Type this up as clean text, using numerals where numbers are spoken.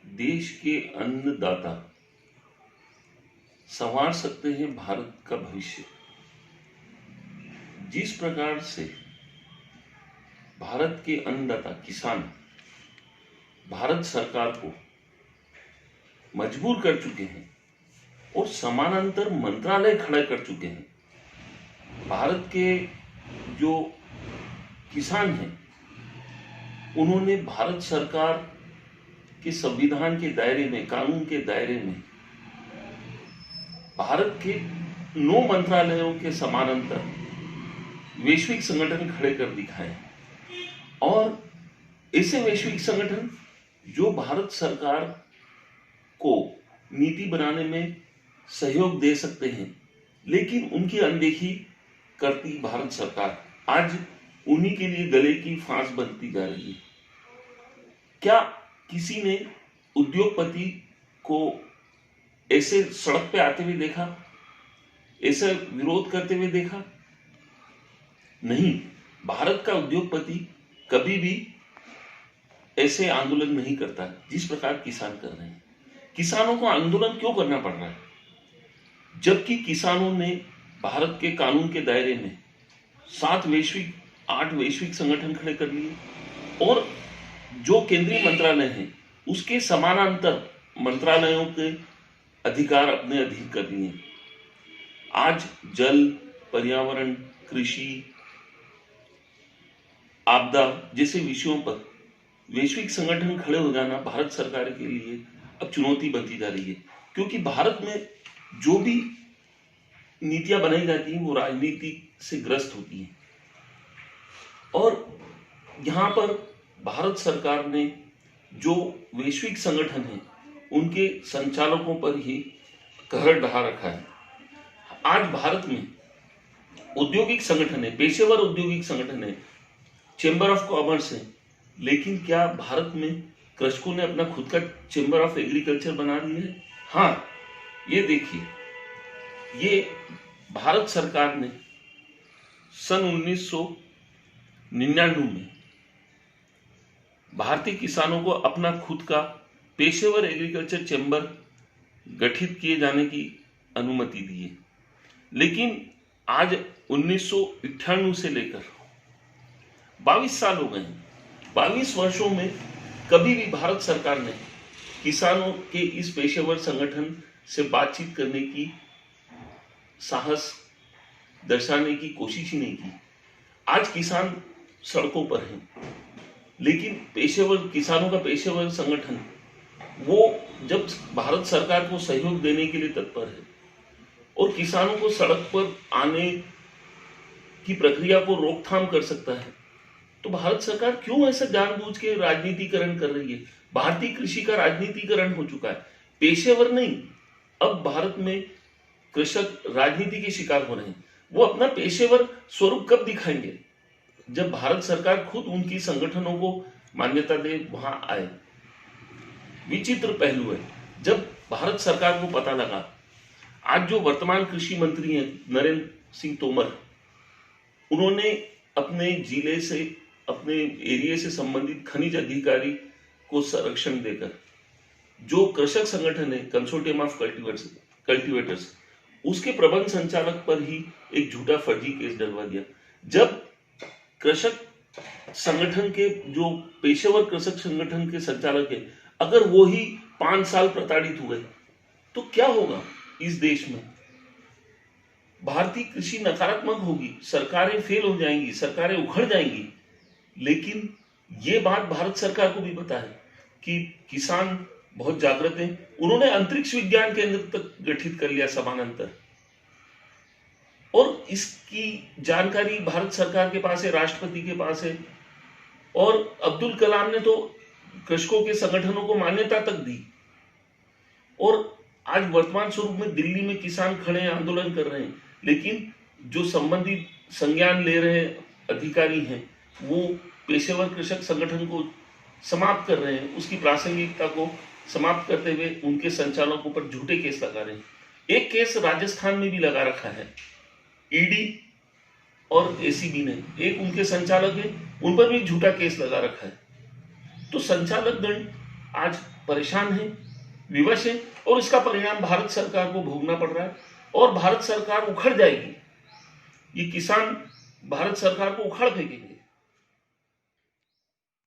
देश के अन्नदाता संवार सकते हैं भारत का भविष्य। जिस प्रकार से भारत के अन्नदाता किसान भारत सरकार को मजबूर कर चुके हैं और समानांतर मंत्रालय खड़ा कर चुके हैं। भारत के जो किसान हैं उन्होंने भारत सरकार के संविधान के दायरे में, कानून के दायरे में भारत के 9 मंत्रालयों के समानांतर वैश्विक संगठन खड़े कर दिखाए और ऐसे वैश्विक संगठन जो भारत सरकार को नीति बनाने में सहयोग दे सकते हैं, लेकिन उनकी अनदेखी करती भारत सरकार आज उन्हीं के लिए गले की फांस बनती जा रही है। क्या किसी ने उद्योगपति को ऐसे सड़क पे आते हुए देखा, ऐसा विरोध करते हुए देखा? नहीं। भारत का उद्योगपति कभी भी ऐसे आंदोलन नहीं करता जिस प्रकार किसान कर रहे हैं। किसानों को आंदोलन क्यों करना पड़ रहा है, जबकि किसानों ने भारत के कानून के दायरे में 8 वैश्विक संगठन खड़े कर लिए और जो केंद्रीय मंत्रालय हैं उसके समानांतर मंत्रालयों के अधिकार अपने अधीन कर लिए। आज जल, पर्यावरण, कृषि, आपदा जैसे विषयों पर वैश्विक संगठन खड़े हो जाना भारत सरकार के लिए अब चुनौती बनती जा रही है, क्योंकि भारत में जो भी नीतियां बनाई जाती हैं वो राजनीति से ग्रस्त होती हैं और यहाँ पर भारत सरकार ने जो वैश्विक संगठन है उनके संचालकों पर ही कहर ढा रखा है। आज भारत में औद्योगिक संगठन है, पेशेवर औद्योगिक संगठन है, चेंबर ऑफ कॉमर्स है, लेकिन क्या भारत में कृषकों ने अपना खुद का चेंबर ऑफ एग्रीकल्चर बना दिया है? हाँ, ये देखिए, ये भारत सरकार ने सन 1999 में भारतीय किसानों को अपना खुद का पेशेवर एग्रीकल्चर चैम्बर गठित किए जाने की अनुमति दी है, लेकिन आज 1998 से लेकर 22 साल हो गए हैं। 22 वर्षों में कभी भी भारत सरकार ने किसानों के इस पेशेवर संगठन से बातचीत करने की साहस दर्शाने की कोशिश ही नहीं की। आज किसान सड़कों पर हैं, लेकिन किसानों का पेशेवर संगठन वो जब भारत सरकार को सहयोग देने के लिए तत्पर है और किसानों को सड़क पर आने की प्रक्रिया को रोकथाम कर सकता है, तो भारत सरकार क्यों ऐसा जानबूझ के राजनीतिकरण कर रही है? भारतीय कृषि का राजनीतिकरण हो चुका है, पेशेवर नहीं। अब भारत में कृषक राजनीति के शिकार हो रहे हैं। वो अपना पेशेवर स्वरूप कब दिखाएंगे? जब भारत सरकार खुद उनकी संगठनों को मान्यता दे, वहां आए। विचित्र पहलू है, जब भारत सरकार को पता लगा, आज जो वर्तमान कृषि मंत्री हैं नरेंद्र सिंह तोमर, उन्होंने अपने जिले से, अपने एरिया से संबंधित खनिज अधिकारी को संरक्षण देकर जो कृषक संगठन है कंसोर्टियम ऑफ कल्टीवेटर्स, उसके प्रबंध संचालक पर ही एक झूठा फर्जी केस डलवा दिया। जब कृषक संगठन के जो पेशेवर कृषक संगठन के संचालक है, अगर वो ही 5 साल प्रताड़ित हुए तो क्या होगा इस देश में? भारतीय कृषि नकारात्मक होगी, सरकारें फेल हो जाएंगी, सरकारें उखड़ जाएंगी। लेकिन ये बात भारत सरकार को भी पता है कि किसान बहुत जागृत हैं। उन्होंने अंतरिक्ष विज्ञान केंद्र तक गठित कर लिया समानांतर, और इसकी जानकारी भारत सरकार के पास है, राष्ट्रपति के पास है। और अब्दुल कलाम ने तो कृषकों के संगठनों को मान्यता तक दी, और आज वर्तमान स्वरूप में दिल्ली में किसान खड़े आंदोलन कर रहे हैं, लेकिन जो संबंधित संज्ञान ले रहे अधिकारी हैं वो पेशेवर कृषक संगठन को समाप्त कर रहे हैं, उसकी प्रासंगिकता को समाप्त करते हुए उनके संचालकों पर झूठे केस लगा रहे हैं। एक केस राजस्थान में भी लगा रखा है, ईडी और एसीबी ने, एक उनके संचालक है, उन पर भी झूठा केस लगा रखा है। तो संचालक दंड आज परेशान हैं, विवश हैं और इसका परिणाम भारत सरकार को भोगना पड़ रहा है और भारत सरकार उखड़ जाएगी। ये किसान भारत सरकार को उखाड़ फेंकेंगे।